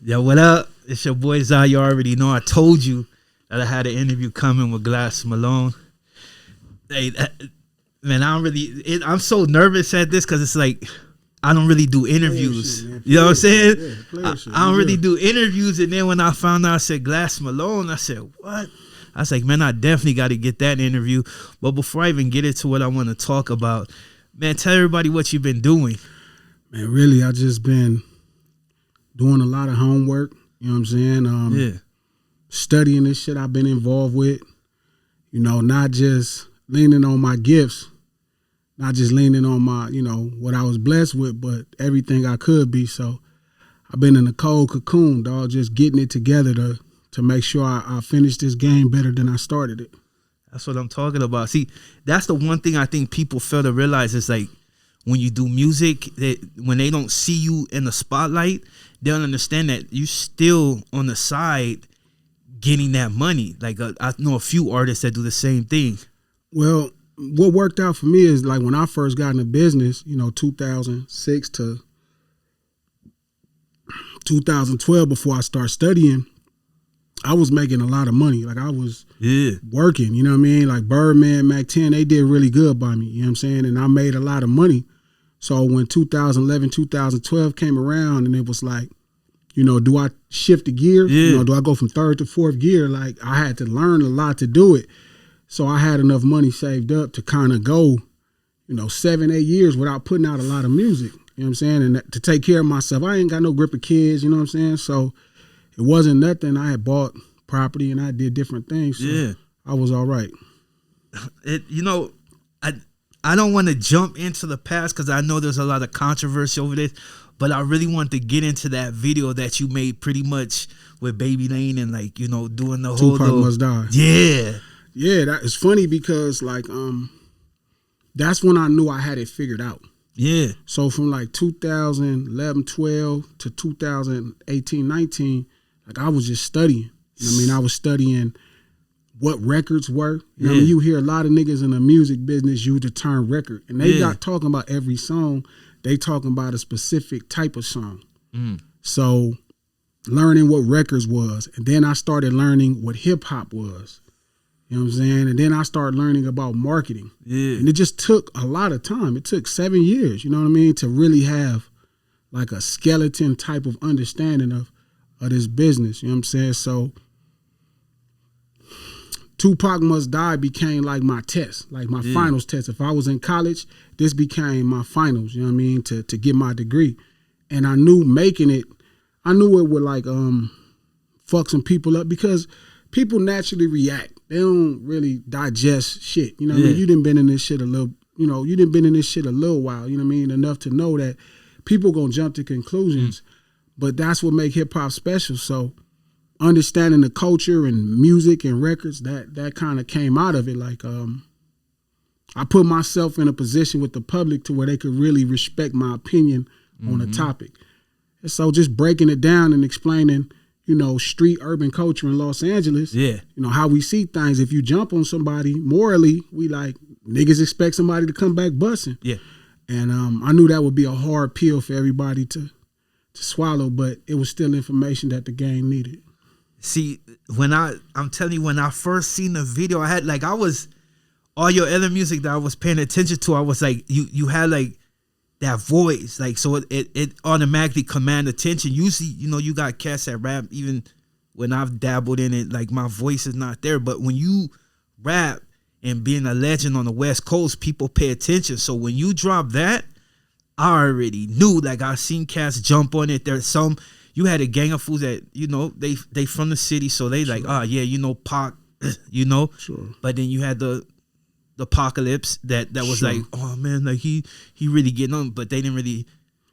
Yo, what up? It's your boy Zai. You already know I told you that I had an interview coming with Malone. Hey, man, I don't really. I'm so nervous at this because it's like I don't really do interviews. Shit, you know what I'm saying? Yeah, I don't really do interviews. And then when I found out I said Malone, I said, what? I was like, man, I definitely got to get that interview. But before I even get into what I want to talk about, man, tell everybody what you've been doing. Man, really, I just been doing a lot of homework. You know what I'm saying? Yeah. Studying this shit I've been involved with. You know, not just leaning on my gifts, not just leaning on my, you know, what I was blessed with, but everything I could be. So I've been in a cold cocoon, dog, just getting it together to make sure I finish this game better than I started it. That's what I'm talking about. See, that's the one thing I think people fail to realize is like when you do music, when they don't see you in the spotlight, they don't understand that you still on the side getting that money. Like I know a few artists that do the same thing. Well, what worked out for me is like when I first got into business, you know, 2006 to 2012 before I started studying, I was making a lot of money. Like I was working, you know what I mean? Like Birdman, Mac 10, they did really good by me, you know what I'm saying? And I made a lot of money. So when 2011, 2012 came around and it was like, you know, do I shift the gear? Yeah. You know, do I go from third to fourth gear? Like I had to learn a lot to do it. So I had enough money saved up to kind of go, you know, 7-8 years without putting out a lot of music. You know what I'm saying? And to take care of myself. I ain't got no grip of kids, you know what I'm saying? So it wasn't nothing. I had bought property and I did different things. So I was all right. You know, I don't want to jump into the past because I know there's a lot of controversy over this, but I really want to get into that video that you made pretty much with Baby Lane and like, you know, doing the whole Tupac Must Die. Yeah. Yeah, that is funny because like that's when I knew I had it figured out. Yeah. So from like 2011, 12 to 2018, 19, like I was just studying. You know what I mean? I was studying what records were. You know what I mean? You hear a lot of niggas in the music business use the term record. And they not talking about every song. They talking about a specific type of song. So learning what records was. And then I started learning what hip hop was. You know what I'm saying? And then I started learning about marketing. Yeah. And it just took a lot of time. It took 7 years, you know what I mean, to really have like a skeleton type of understanding of this business. You know what I'm saying? So Tupac Must Die became like my test, like my finals test. If I was in college, this became my finals, you know what I mean, to get my degree. And I knew making it, I knew it would like fuck some people up because people naturally react. They don't really digest shit. You know what I mean? You done been in this shit a little, you know, you done been in this shit a little while, you know what I mean? Enough to know that people gonna jump to conclusions, but that's what make hip hop special. So understanding the culture and music and records, that kind of came out of it. Like I put myself in a position with the public to where they could really respect my opinion on a topic. And so just breaking it down and explaining, you know, street urban culture in Los Angeles. Yeah. You know, how we see things. If you jump on somebody morally, we like niggas expect somebody to come back busting. Yeah. And I knew that would be a hard pill for everybody to swallow, but it was still information that the game needed. See, I'm telling you, when I first seen the video, I had like, all your other music that I was paying attention to, I was like, you had like that voice, like, so it automatically command attention. Usually, you know, you got cats that rap, even when I've dabbled in it, like my voice is not there. But when you rap and being a legend on the West Coast, people pay attention. So when you drop that, I already knew, like I seen cats jump on it. There's some, you had a gang of fools that, you know, they from the city. So they like, oh yeah, you know, Pac, you know, but then you had the Apocalypse that was like, oh man, like he really getting on, but they didn't really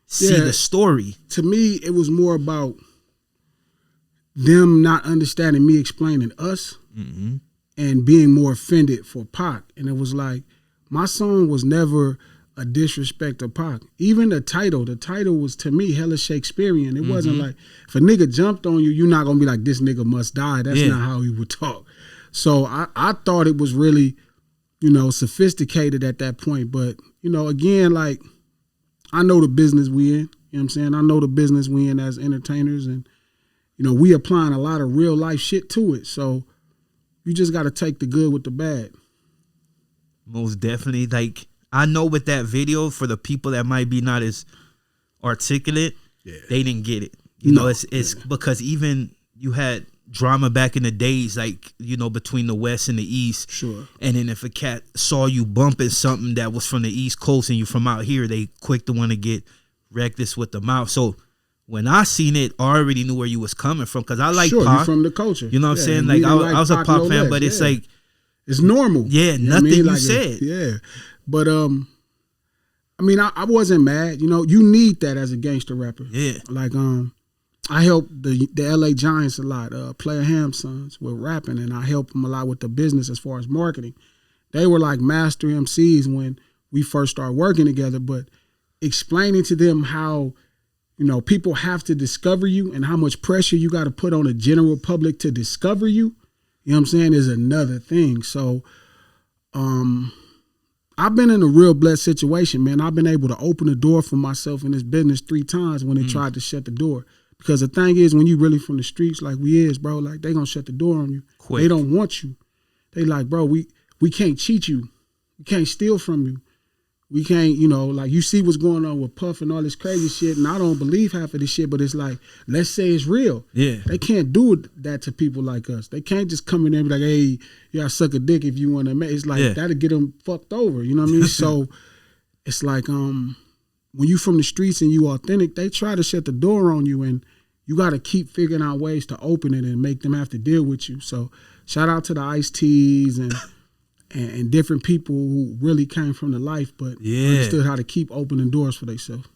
see the story. To me, it was more about them not understanding me explaining us and being more offended for Pac. And it was like, my song was never a disrespect to Pac. Even the title was to me hella Shakespearean. It wasn't like, if a nigga jumped on you, you're not gonna be like, this nigga must die. That's not how he would talk. So I thought it was really, you know, sophisticated at that point. But, you know, again, like, I know the business we in, you know what I'm saying? I know the business we in as entertainers, and we applying a lot of real life shit to it. So you just got to take the good with the bad. Most definitely. Like, I know with that video, for the people that might be not as articulate, they didn't get it. You know, it's because even you had drama back in the days, like, between the West and the East. Sure. And then if a cat saw you bumping something that was from the East Coast and you from out here, they quick to want to get reckless with the mouth. So when I seen it, I already knew where you was coming from, because I like Pac. You from the culture. You know what I'm saying? Like, I was a Pac fan, but it's like, it's normal. Yeah, nothing you said. Yeah. But I wasn't mad. You need that as a gangster rapper. Yeah. Like, I help the LA Giants a lot, Player Ham's sons, with rapping, and I help them a lot with the business as far as marketing. They were like master MCs when we first started working together, but explaining to them how, people have to discover you and how much pressure you got to put on the general public to discover you, is another thing. So I've been in a real blessed situation, man. I've been able to open the door for myself in this business 3 times when they tried to shut the door. Because the thing is, when you really from the streets like we is, bro, like, they gonna shut the door on you. Quick. They don't want you. They like, bro, we can't cheat you. We can't steal from you. We can't, like, you see what's going on with Puff and all this crazy shit, and I don't believe half of this shit, but it's like, let's say it's real. Yeah. They can't do that to people like us. They can't just come in there and be like, hey, you gotta suck a dick if you want to make. It's like, that'll get them fucked over, you know what I mean? So it's like, when you from the streets and you authentic, they try to shut the door on you, and you got to keep figuring out ways to open it and make them have to deal with you. So shout out to the Ice-T's and different people who really came from the life, but understood how to keep opening doors for themselves.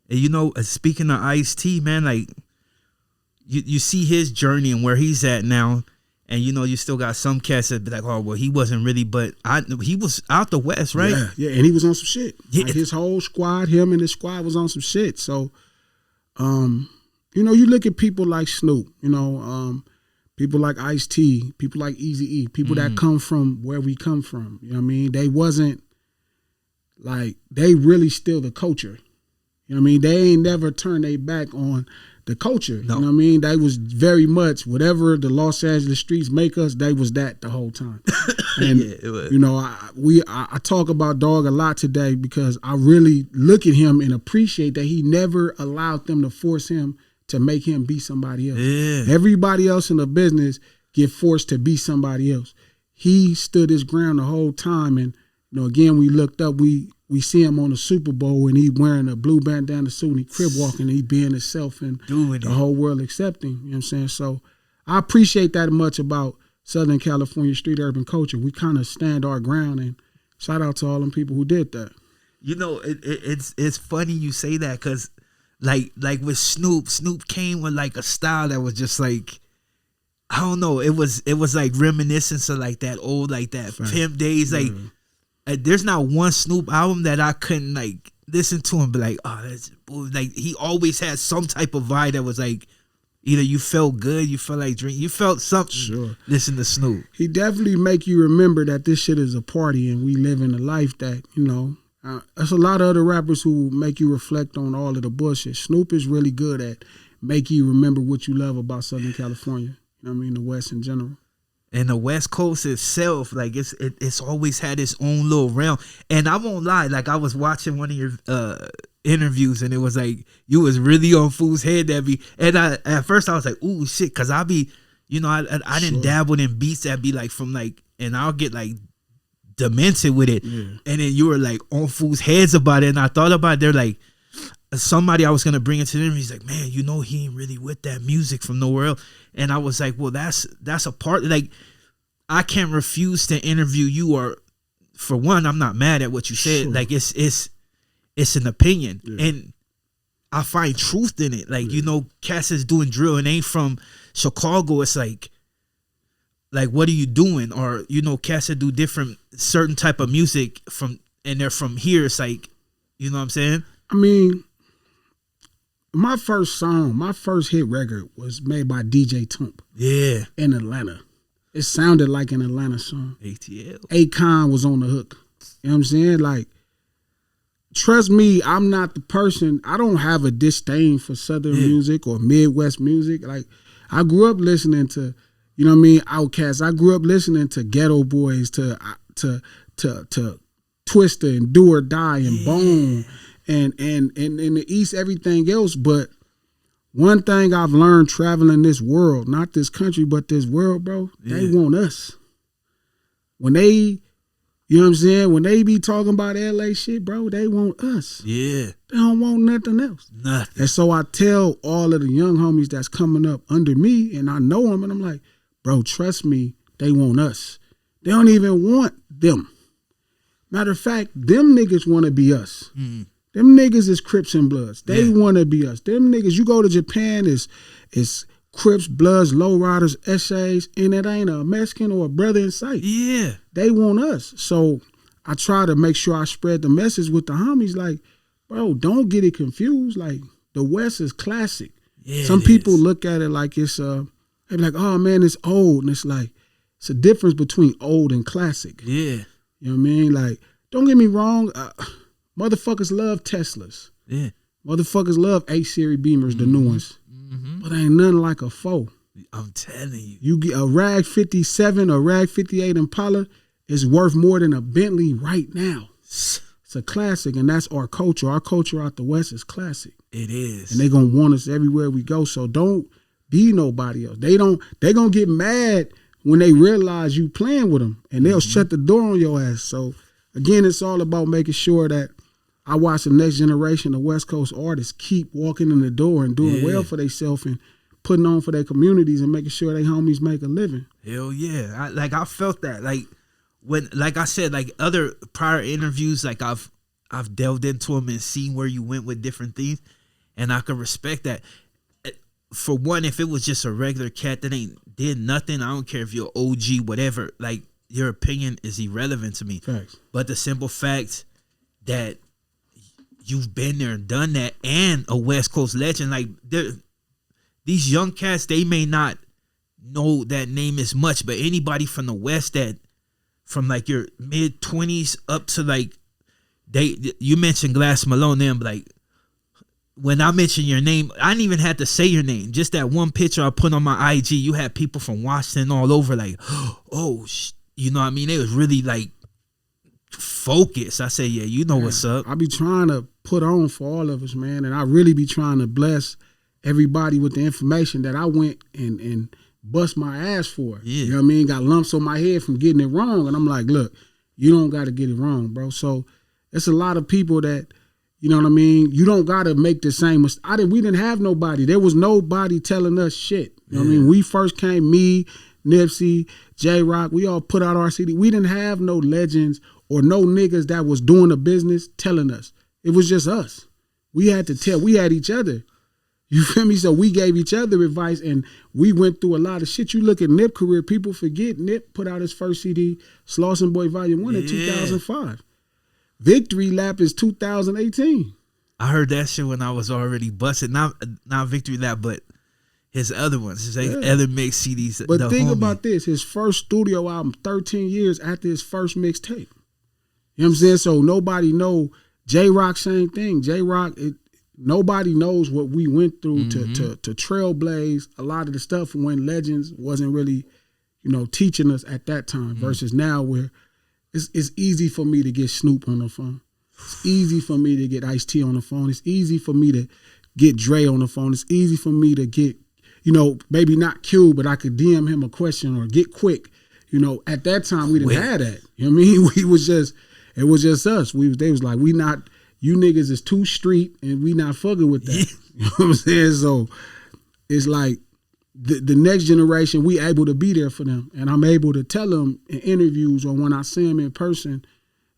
And speaking of Ice-T, man, like, you see his journey and where he's at now, and you still got some cats that be like, oh, well, he wasn't really, but he was out the West, right? Yeah, and he was on some shit. Yeah. Like, his whole squad, him and his squad was on some shit. So, you look at people like Snoop, people like Ice-T, people like Eazy-E, people that come from where we come from. You know what I mean? They wasn't like, they really still the culture. You know what I mean? They ain't never turned their back on the culture. No. You know what I mean? They was very much whatever the Los Angeles streets make us, they was that the whole time. And it was. I talk about Dog a lot today because I really look at him and appreciate that he never allowed them to force him to make him be somebody else. Yeah. Everybody else in the business get forced to be somebody else. He stood his ground the whole time, and again, we looked up, we see him on the Super Bowl, and he wearing a blue bandana suit, and he crib walking, and he being himself, and the whole world accepting. You know what I'm saying? So I appreciate that much about Southern California street urban culture. We kind of stand our ground, and shout out to all them people who did that. It's funny you say that, because like with Snoop came with like a style that was just like, I don't know, it was like reminiscence of like that old, like that pimp days. Like, there's not one Snoop album that I couldn't like listen to and be like, oh, that's like, he always had some type of vibe that was like, either you felt good, you felt like drink, you felt something. Sure. Listen to Snoop. He definitely make you remember that this shit is a party and we live in a life that, there's a lot of other rappers who make you reflect on all of the bullshit. Snoop is really good at making you remember what you love about Southern California. You know what I mean? The West in general. And the West Coast itself, like, it's always had its own little realm. And I won't lie, like, I was watching one of your interviews, and it was like you was really on fool's head that be. And at first I was like, ooh, shit, because I be, I didn't dabble in beats that be like from like, and I'll get like demented with it. Yeah. And then you were like on fool's heads about it, and I thought about it, they're like, somebody I was gonna bring into the interview, he's like, man, he ain't really with that music from nowhere else. And I was like, well, that's a part, like, I can't refuse to interview you, or for one, I'm not mad at what you said. Sure. Like, it's an opinion. Yeah. And I find truth in it. Like, Cass is doing drill and ain't from Chicago. It's like what are you doing? Or, Cass do different certain type of music and they're from here. It's like, you know what I'm saying? I mean, my first hit record was made by DJ Tump. Yeah. In Atlanta. It sounded like an Atlanta song. ATL. Akon was on the hook. You know what I'm saying? Like, trust me, I'm not the person, I don't have a disdain for Southern music or Midwest music. Like, I grew up listening to, you know what I mean, Outkast. I grew up listening to Ghetto Boys, to Twister and Do or Die and Bone and in the East, everything else. But one thing I've learned traveling this world, not this country, but this world, bro, they want us. When they, you know what I'm saying? When they be talking about LA shit, bro, they want us. Yeah. They don't want nothing else. Nothing. And so I tell all of the young homies that's coming up under me, and I know them, and I'm like, bro, trust me, they want us. They don't even want them. Matter of fact, them niggas want to be us. Mm. Them niggas is Crips and Bloods. They want to be us. Them niggas, you go to Japan, is Crips, Bloods, Lowriders, SAs, and it ain't a Mexican or a brother in sight. Yeah. They want us. So I try to make sure I spread the message with the homies like, bro, don't get it confused. Like, the West is classic. Yeah, some people look at it like it's, they're like, oh, man, it's old. And it's like, it's a difference between old and classic. Yeah. You know what I mean? Like, don't get me wrong. Motherfuckers love Teslas. Yeah. Motherfuckers love 8-Series Beamers, the new ones. Mm-hmm. But ain't nothing like a 4. I'm telling you. You get a Rag 57 or Rag 58 Impala is worth more than a Bentley right now. It's a classic, and that's our culture. Our culture out the West is classic. It is. And they going to want us everywhere we go. So don't be nobody else. They going to get mad when they realize you playing with them, and they'll shut the door on your ass. So, again, it's all about making sure that I watch the next generation of West Coast artists keep walking in the door and doing well for themselves and putting on for their communities and making sure they homies make a living. Hell yeah. I felt that. Like, when, like I said, like other prior interviews, like I've delved into them and seen where you went with different things, and I can respect that. For one, if it was just a regular cat that ain't did nothing, I don't care if you're OG, whatever, like, your opinion is irrelevant to me. Facts. But the simple fact that you've been there and done that, and a West Coast legend, like, these young cats, they may not know that name as much, but anybody from the West that, from like your mid-20s up to like, you mentioned Glass Malone, them, like, when I mentioned your name, I didn't even have to say your name. Just that one picture I put on my IG, you had people from Washington all over, like, oh, you know what I mean? They was really like focused. I say, yeah, you know what's up. I be trying to put on for all of us, man, and I really be trying to bless everybody with the information that I went and bust my ass for. Yeah. You know what I mean? Got lumps on my head from getting it wrong, and I'm like, look, you don't got to get it wrong, bro. So it's a lot of people that, you know what I mean? You don't got to make the same mistake. We didn't have nobody. There was nobody telling us shit. You know what I mean? We first came, me, Nipsey, J-Rock, we all put out our CD. We didn't have no legends or no niggas that was doing the business telling us. It was just us. We had to tell. We had each other. You feel me? So we gave each other advice, and we went through a lot of shit. You look at Nip career, people forget Nip put out his first CD, Slauson Boy Volume 1 in 2005. Victory Lap is 2018. I heard that shit when I was already busted. Not Victory Lap, but his other ones, his other mix CDs. But think about this: his first studio album, 13 years after his first mixtape. You know what I'm saying? So nobody know. J-Rock, same thing. J-Rock, nobody knows what we went through to trailblaze a lot of the stuff when Legends wasn't really, teaching us at that time. Versus now, where it's easy for me to get Snoop on the phone. It's easy for me to get Ice-T on the phone. It's easy for me to get Dre on the phone. It's easy for me to get, maybe not Q, but I could DM him a question or get quick. At that time we didn't have that. You know what I mean? It was just us. They was like, you niggas is too street and we not fucking with that. You know what I'm saying? So it's like the next generation, we able to be there for them. And I'm able to tell them in interviews or when I see them in person,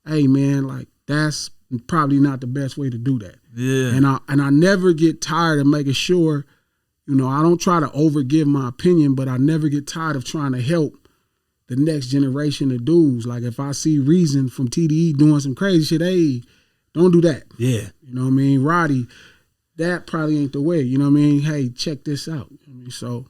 hey man, like that's probably not the best way to do that. Yeah. And I never get tired of making sure, I don't try to overgive my opinion, but I never get tired of trying to help the next generation of dudes. Like if I see Reason from TDE doing some crazy shit, hey, don't do that. Yeah. You know what I mean? Roddy, that probably ain't the way. You know what I mean? Hey, check this out. So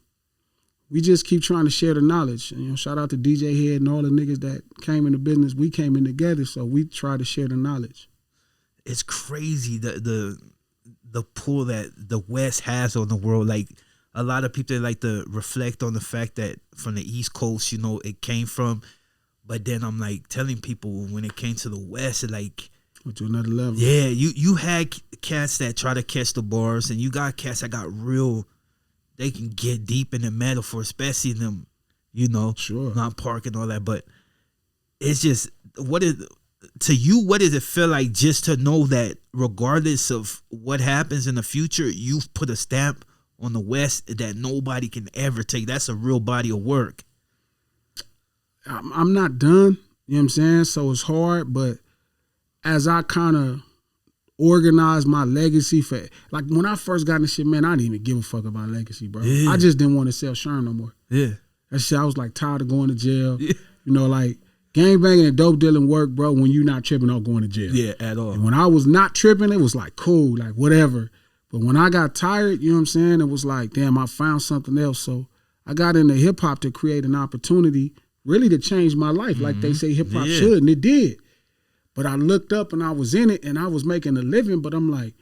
we just keep trying to share the knowledge. Shout out to DJ Head and all the niggas that came in the business. We came in together, so we try to share the knowledge. It's crazy the pull that the West has on the world. Like a lot of people like to reflect on the fact that from the East Coast, you know, it came from. But then I'm like telling people when it came to the West, it like went to another level. Yeah, you had cats that try to catch the bars, and you got cats that got real. They can get deep in the metaphor, especially them, you know, not parking all that. But it's just what does it feel like just to know that regardless of what happens in the future, you've put a stamp on the West that nobody can ever take? That's a real body of work. I'm not done, you know what I'm saying? So it's hard, but as I kind of organize my legacy for, like when I first got in this shit, man, I didn't even give a fuck about legacy, bro. Yeah. I just didn't want to sell Sherm no more. Yeah. That shit, I was like tired of going to jail. Yeah. You know, like gangbanging and dope dealing work, bro, when you not tripping or going to jail. Yeah, at all. And when I was not tripping, it was like cool, like whatever. But when I got tired, you know what I'm saying, it was like, damn, I found something else. So I got into hip hop to create an opportunity really to change my life, like they say hip hop should, and it did. But I looked up and I was in it and I was making a living, but I'm like,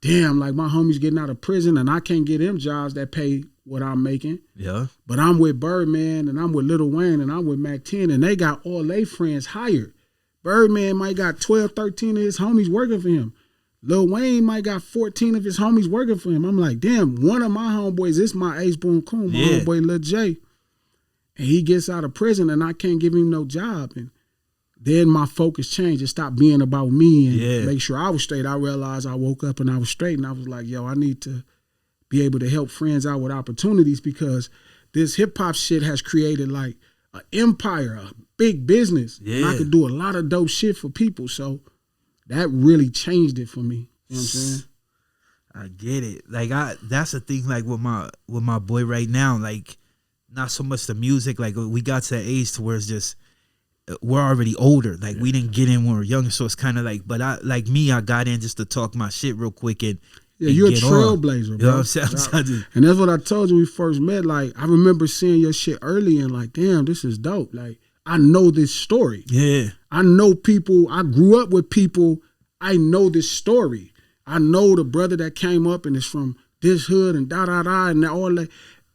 damn, like my homies getting out of prison and I can't get them jobs that pay what I'm making. Yeah. But I'm with Birdman and I'm with Lil Wayne and I'm with Mac 10 and they got all their friends hired. Birdman might got 12, 13 of his homies working for him. Lil Wayne might got 14 of his homies working for him. I'm like, damn, one of my homeboys is my Ace Boom Coon, my homeboy Lil J. And he gets out of prison and I can't give him no job. And then my focus changed. It stopped being about me and make sure I was straight. I realized I woke up and I was straight and I was like, yo, I need to be able to help friends out with opportunities because this hip hop shit has created like an empire, a big business. Yeah. And I could do a lot of dope shit for people. So that really changed it for me. You know what I'm saying? I get it. Like that's the thing, like with my boy right now, like not so much the music, like we got to that age to where it's just we're already older. Like we didn't get in when we were younger, so it's kind of like. But I got in just to talk my shit real quick and you're a trailblazer, bro. You know what I'm saying? And that's what I told you when we first met. Like I remember seeing your shit early and like, damn, this is dope. Like I know this story. Yeah, I know people. I grew up with people. I know this story. I know the brother that came up and is from this hood and and all that.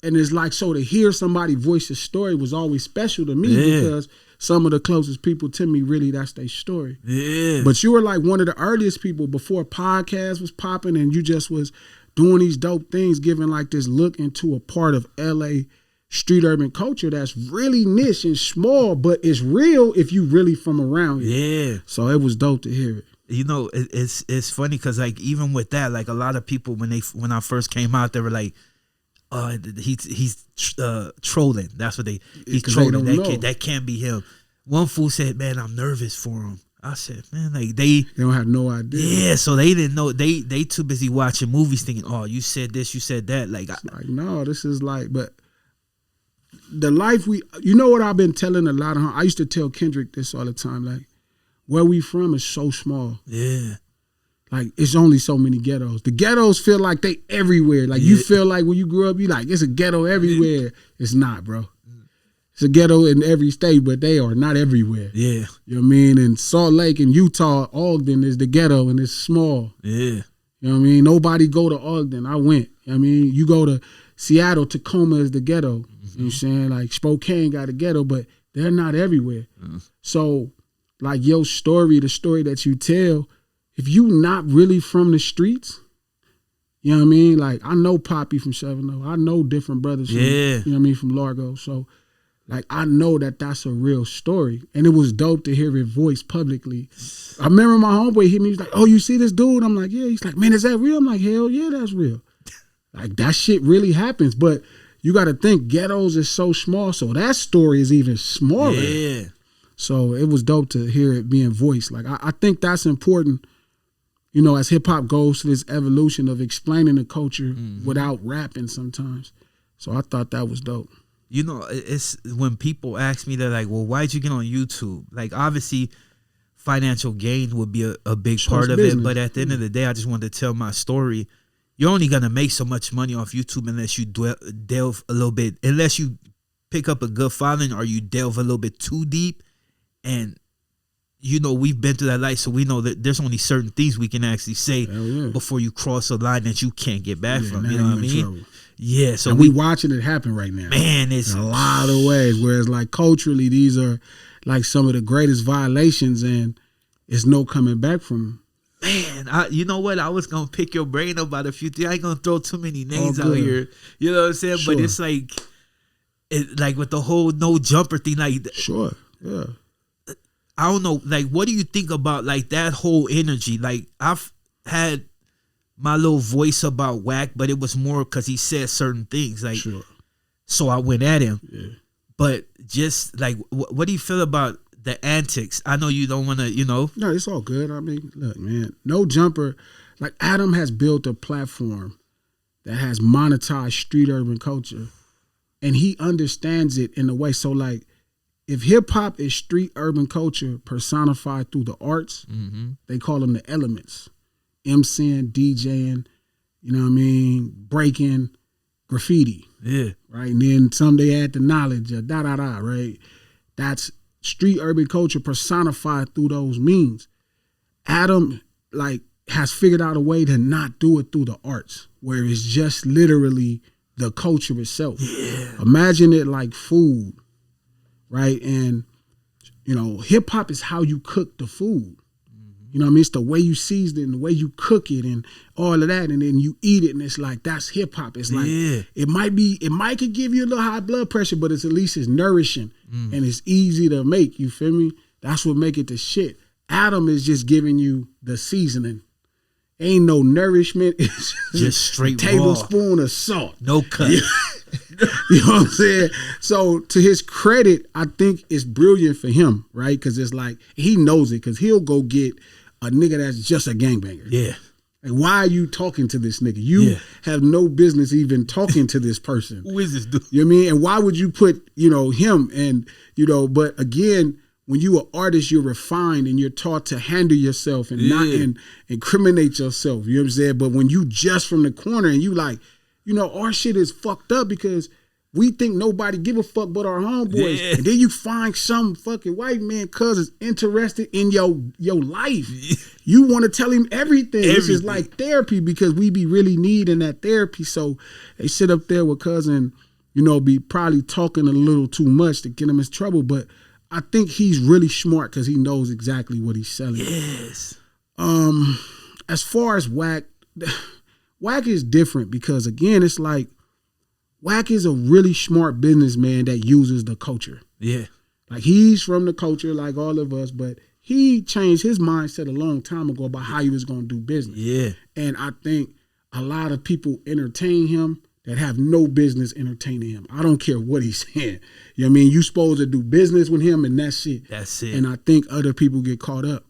And it's like, so to hear somebody voice a story was always special to me because some of the closest people to me, really, that's their story. Yeah. But you were like one of the earliest people before podcast was popping and you just was doing these dope things, giving like this look into a part of LA street urban culture that's really niche and small, but it's real if you really from around here. Yeah. So it was dope to hear it. You know, it's funny because like even with that, like a lot of people when I first came out, they were like, he's trolling. That's what he's trolling. That can't be him. One fool said, "Man, I'm nervous for him." I said, "Man, like they don't have no idea." Yeah, so they didn't know. They too busy watching movies, thinking, "Oh, you said this, you said that." Like no, this is like, but the life you know what I've been telling a lot of. I used to tell Kendrick this all the time, like where we from is so small. Yeah. Like, it's only so many ghettos. The ghettos feel like they everywhere. Like, you feel like when you grew up, you like, it's a ghetto everywhere. It's not, bro. It's a ghetto in every state, but they are not everywhere. Yeah. You know what I mean? In Salt Lake and Utah, Ogden is the ghetto, and it's small. Yeah. You know what I mean? Nobody go to Ogden. I went. You know what I mean? You go to Seattle, Tacoma is the ghetto. Mm-hmm. You know what I'm saying? Like, Spokane got a ghetto, but they're not everywhere. Mm-hmm. So, like, your story, the story that you tell, if you not really from the streets, you know what I mean? Like, I know Poppy from 7-0. I know different brothers from, you know what I mean, from Largo. So, like, I know that that's a real story. And it was dope to hear it voiced publicly. I remember my homeboy hit me. He's like, oh, you see this dude? I'm like, yeah. He's like, man, is that real? I'm like, hell yeah, that's real. Like, that shit really happens. But you got to think, ghettos is so small. So that story is even smaller. Yeah. So it was dope to hear it being voiced. Like, I think that's important. You know, as hip-hop goes to this evolution of explaining the culture without rapping sometimes. So I thought that was dope. You know, it's when people ask me, they're like, well, why'd you get on YouTube? Like, obviously, financial gain would be a big part of it. But at the end of the day, I just wanted to tell my story. You're only going to make so much money off YouTube unless you delve a little bit, unless you pick up a good following or you delve a little bit too deep. And you know, we've been through that life, so we know that there's only certain things we can actually say before you cross a line that you can't get back from. You know what I mean? Yeah, so and we watching it happen right now. Man, it's in a lot of ways. Whereas like culturally, these are like some of the greatest violations, and it's no coming back from them. Man, you know what? I was gonna pick your brain about a few things. I ain't gonna throw too many names out here. You know what I'm saying? Sure. But it's like with the whole no jumper thing. Like, sure, yeah. I don't know. Like, what do you think about like that whole energy? Like, I've had my little voice about Wack, but it was more because he said certain things. Like, sure. So I went at him. Yeah. But just like, what do you feel about the antics? I know you don't want to, No, it's all good. I mean, look, man, no jumper. Like Adam has built a platform that has monetized street urban culture, and he understands it in a way. So like, if hip hop is street urban culture personified through the arts, they call them the elements: MCing, DJing, you know what I mean, breaking, graffiti. Yeah. Right. And then some they add the knowledge, right? That's street urban culture personified through those means. Adam like has figured out a way to not do it through the arts, where it's just literally the culture itself. Yeah. Imagine it like food, right? And hip hop is how you cook the food. You know what I mean? It's the way you season it and the way you cook it and all of that, and then you eat it, and it's like that's hip hop. It's like it might could give you a little high blood pressure, but at least it's nourishing and it's easy to make. You feel me? That's what make it the shit. Adam is just giving you the seasoning. Ain't no nourishment. It's just straight tablespoon of salt. No cut. You know what I'm saying? So to his credit, I think it's brilliant for him, right? Because it's like he knows it, because he'll go get a nigga that's just a gangbanger. Yeah. Like, why are you talking to this nigga? You have no business even talking to this person. Who is this dude? You know what I mean? And why would you put, him and, but again, when you an artist, you're refined and you're taught to handle yourself and not incriminate yourself. You know what I'm saying? But when you just from the corner and you like, our shit is fucked up because we think nobody give a fuck but our homeboys. Yeah. And then you find some fucking white man cuz is interested in your life. You want to tell him everything. This is like therapy, because we be really needing that therapy. So they sit up there with cousin, be probably talking a little too much to get him in trouble. But I think he's really smart because he knows exactly what he's selling. Yes. As far as Wack is different because, again, it's like Wack is a really smart businessman that uses the culture. Yeah. Like, he's from the culture like all of us, but he changed his mindset a long time ago about how he was going to do business. Yeah. And I think a lot of people entertain him that have no business entertaining him. I don't care what he's saying. You know what I mean? You supposed to do business with him and that's it. That's it. And I think other people get caught up.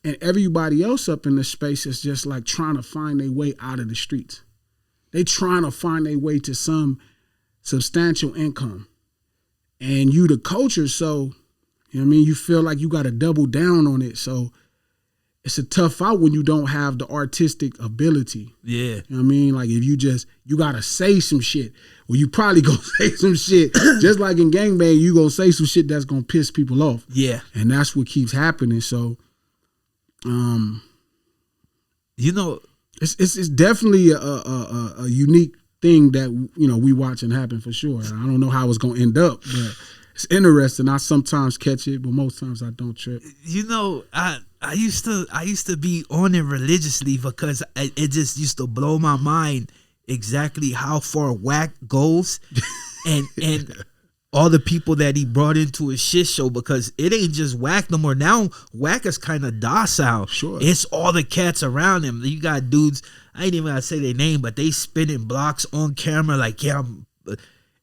And everybody else up in the space is just like trying to find their way out of the streets. They trying to find their way to some substantial income. And you the culture, so, you know what I mean? You feel like you got to double down on it. So it's a tough out when you don't have the artistic ability. Yeah. You know what I mean? Like, if you got to say some shit. Well, you probably going to say some shit. Just like in gangbang, you going to say some shit that's going to piss people off. Yeah. And that's what keeps happening. So, it's definitely a unique thing that, we watching happen for sure. I don't know how it's going to end up, but it's interesting. I sometimes catch it, but most times I don't trip. I used to be on it religiously because it just used to blow my mind exactly how far Wack goes and all the people that he brought into his shit show, because it ain't just Wack no more. Now Wack is kind of docile. Sure. It's all the cats around him. You got dudes, I ain't even gonna say their name, but they spinning blocks on camera like, and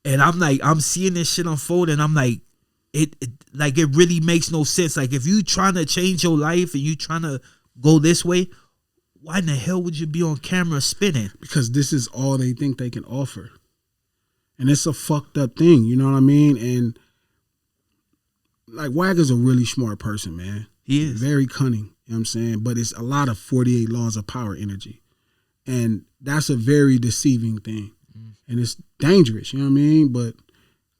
I'm like, I'm seeing this shit unfold and I'm like, it really makes no sense. Like, if you trying to change your life and you trying to go this way, why in the hell would you be on camera spinning? Because this is all they think they can offer. And it's a fucked up thing, you know what I mean? And like, Wack is a really smart person, man. He is. Very cunning, you know what I'm saying? But it's a lot of 48 laws of power energy. And that's a very deceiving thing. And it's dangerous, you know what I mean? But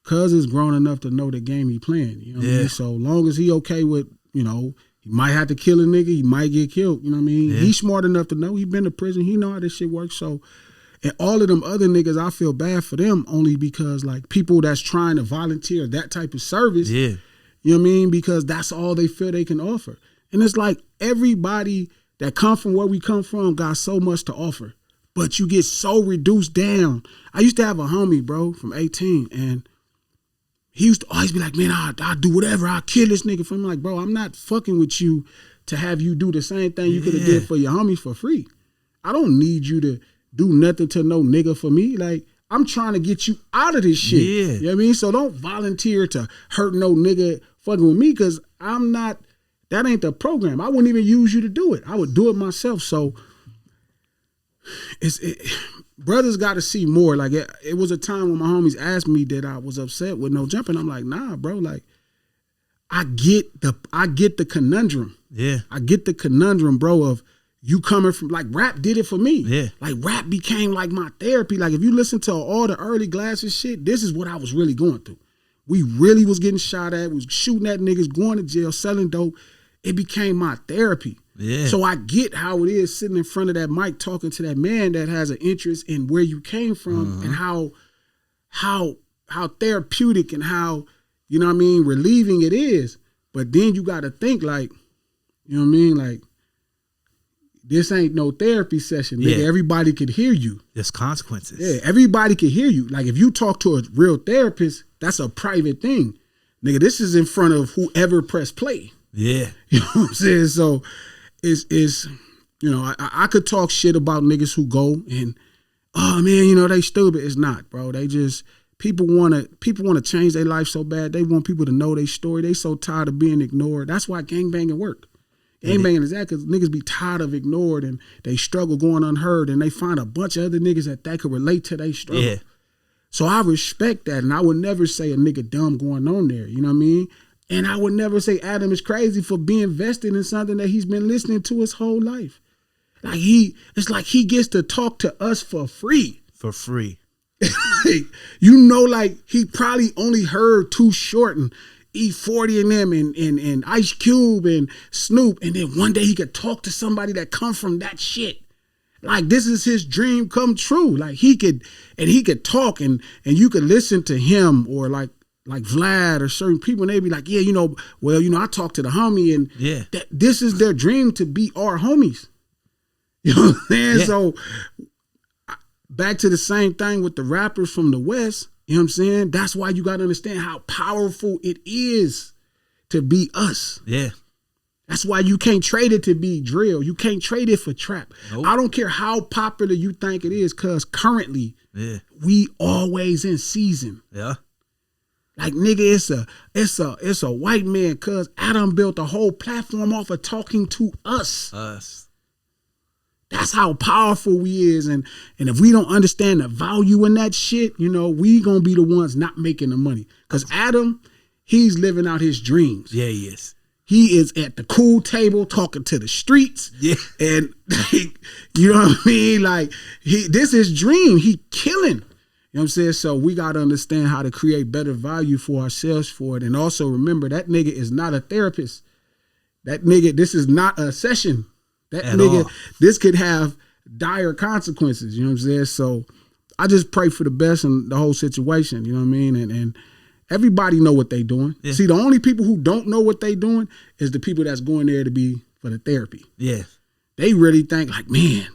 cuz is grown enough to know the game he playing, you know what I mean? So long as he okay with, he might have to kill a nigga, he might get killed, you know what I mean? Yeah. He's smart enough to know. He been to prison, he know how this shit works. So And all of them other niggas, I feel bad for them only because like people that's trying to volunteer that type of service, Yeah. you know what I mean? Because that's all they feel they can offer. And it's like everybody that come from where we come from got so much to offer, but you get so reduced down. I used to have a homie, bro, from 18, and he used to always be like, man, I'll do whatever. I'll kill this nigga for him. Like, bro, I'm not fucking with you to have you do the same thing you could have did for your homies for free. I don't need you to do nothing to no nigga for me. Like, I'm trying to get you out of this shit. Yeah. You know what I mean? So don't volunteer to hurt no nigga fucking with me because I'm not, that ain't the program. I wouldn't even use you to do it. I would do it myself. So brothers got to see more. Like it was a time when my homies asked me that I was upset with no jumping. I'm like, nah, bro. Like I get the conundrum. Yeah. I get the conundrum, bro, of you coming from, like, rap did it for me. Yeah. Like, rap became, like, my therapy. Like, if you listen to all the early Glasses shit, this is what I was really going through. We really was getting shot at, was shooting at niggas, going to jail, selling dope. It became my therapy. Yeah. So I get how it is sitting in front of that mic talking to that man that has an interest in where you came from and how therapeutic and how, you know what I mean, relieving it is. But then you got to think, like, you know what I mean, like, this ain't no therapy session, nigga. Yeah. Everybody could hear you. There's consequences. Yeah, everybody could hear you. Like, if you talk to a real therapist, that's a private thing. Nigga, this is in front of whoever pressed play. Yeah. You know what I'm saying? So, it's you know, I could talk shit about niggas who go and, oh, man, you know, they stupid. It's not, bro. They just, people want to change their life so bad. They want people to know their story. They so tired of being ignored. That's why gangbanging work. Gangbanging is that because niggas be tired of ignored and they struggle going unheard and they find a bunch of other niggas that could relate to their struggle. Yeah. So I respect that, and I would never say a nigga dumb going on there, you know what I mean? And I would never say Adam is crazy for being vested in something that he's been listening to his whole life. Like it's like he gets to talk to us for free. For free. You know, like he probably only heard Too Short and E40 and them and Ice Cube and Snoop, and then one day he could talk to somebody that come from that shit. Like this is his dream come true. Like he could talk and you could listen to him or like Vlad or certain people, and they'd be like, yeah, you know, well, you know, I talked to the homie and that this is their dream to be our homies. You know what I'm saying? Yeah. So back to the same thing with the rappers from the West. You know what I'm saying? That's why you got to understand how powerful it is to be us. Yeah. That's why you can't trade it to be drill. You can't trade it for trap. Nope. I don't care how popular you think it is, because currently we always in season. Yeah. Like, nigga, it's a white man, cuz Adam built a whole platform off of talking to us. That's how powerful we is. And if we don't understand the value in that shit, you know, we gonna be the ones not making the money. Because Adam, he's living out his dreams. Yeah, he is. He is at the cool table talking to the streets. Yeah. And like, you know what I mean? Like, this is dream. He killing. You know what I'm saying? So we got to understand how to create better value for ourselves for it. And also remember, that nigga is not a therapist. That nigga, this is not a session. That At nigga, all. this could have dire consequences. You know what I'm saying? So I just pray for the best in the whole situation. You know what I mean? And everybody know what they doing. Yeah. See, the only people who don't know what they doing is the people that's going there to be for the therapy. Yeah. They really think like, man,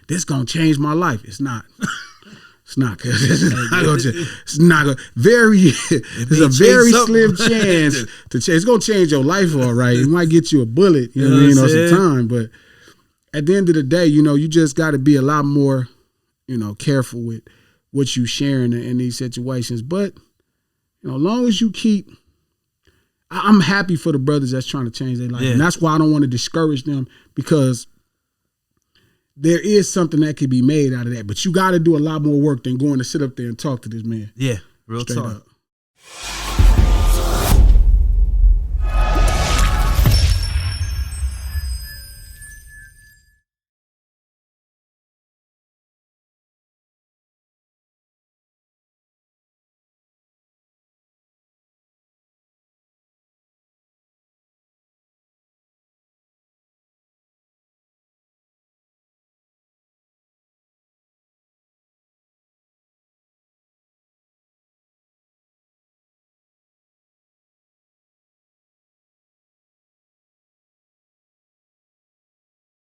this gonna change my life. It's not. It's not, cause it's not a very. There's a very slim chance to change. It's gonna change your life, all right. It might get you a bullet, you know what I mean, or some time. But at the end of the day, you know, you just got to be a lot more, you know, careful with what you sharing in these situations. But you know, as long as you keep, I'm happy for the brothers that's trying to change their life, and that's why I don't want to discourage them, because there is something that could be made out of that, but you got to do a lot more work than going to sit up there and talk to this man. Yeah, real Straight talk. up.